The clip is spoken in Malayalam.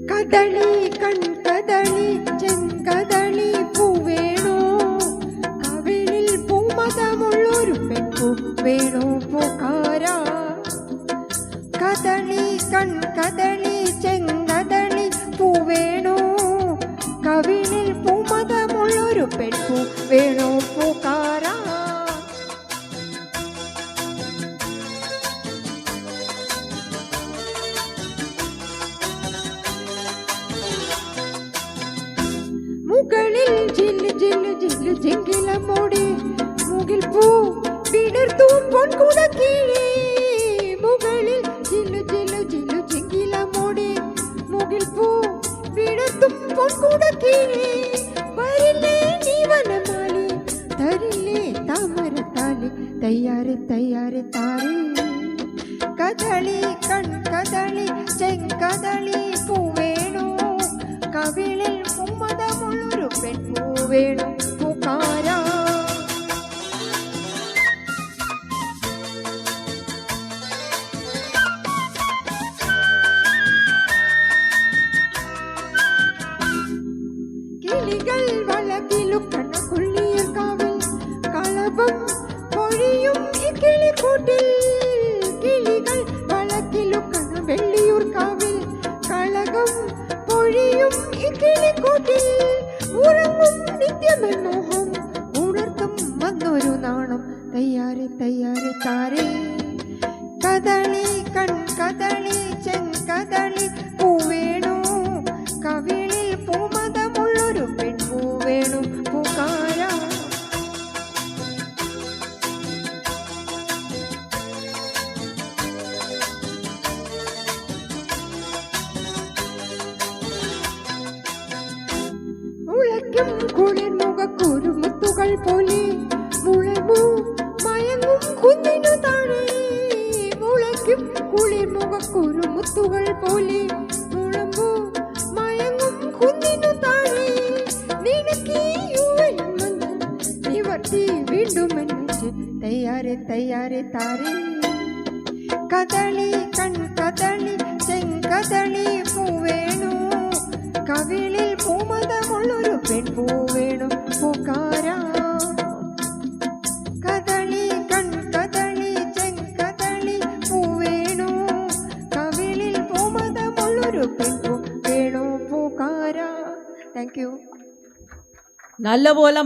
കദളി കൺകദളി ചെങ്കദളി പൂവേണോ കവിളിൽ പൂമതമുള്ളൊരു പെൺപൂ വേണോ പൂക്കാര. കദളി കൺകദളി ചെങ്കദളി പൂവേണോ കവിളിൽ പൂമതമുള്ളൊരു പെൺപൂ വേണോ പൂക്കാര. മുകളിൽ ജില്ലു ജില്ലു ജില്ലു ജിങ്കിലമോടെ മുകിൽ പൂ വിടർത്തും പൊൻകുട കീഴേ. മുകളിൽ ജില്ലു ജില്ലു ജില്ലു ജിങ്കിലമോടെ മുകിൽ പൂ വിടർത്തും പൊൻകുട കീഴേ. വരില്ലേ നീ വനമാലി തരില്ലേ താമരത്താലി തയ്യാറെ തയ്യാറെ താരേ. കദളി കൺകദളി ചെങ്കദളി പൂവേണോ കവിളിൽ പൂമതമുള്ളൊരു പെൺപൂ വേണോ പൂക്കാര. കിളികൾ വളകിലുക്കണ കൊള്ളിയ കാവൽ കളഭം പൊഴിയും ഈ കിളിക്കൂട്ടിൽ. കിളികൾ വളകിലുക്കണ വെള്ളിയൂർ കാവിൽ കളകം പൊഴിയും ഈ കിളിക്കൂട്ടിൽ. ഉറങ്ങും നിത്യമെന്നോഹം ഉണർത്തും വന്നൊരു നാണം തയ്യാറെ തയ്യാറെ താരേ. കദളി കൺകദളി ചെങ്കദളി പൂവേണോ കവിളിൽ പൂമതമുള്ളൊരു പെൺപൂ വേണോ പൂക്കാര. മുളയ്ക്കും കുളിർമുഖക്കുരുമുത്തുകൾ പോലെ മുളമൂ മയങ്ങും കുന്നിനു താഴെ. മുളയ്ക്കും കുളിർമുഖക്കുരുമുത്തുകൾ പോലെ മുളമൂ മയങ്ങും കുന്നിനു താഴെ. നിനക്കീ നിവർത്തി വീണ്ടും എന്നെ തയ്യാറെ തയ്യാറെ താരേ. കദളി കൺകദളി ചെങ്കദളി പൂവേണോ കവിളിൽ പൂമതമുള്ളൊരു പെൺപൂ വേണോ പൂക്കാര. കദളി കൺകദളി ചെങ്കദളി പൂവേണോ കവിളിൽ പൂമതമുള്ളൊരു പെൺപൂ വേണോ പൂക്കാര. Thank you. നല്ലപോലെ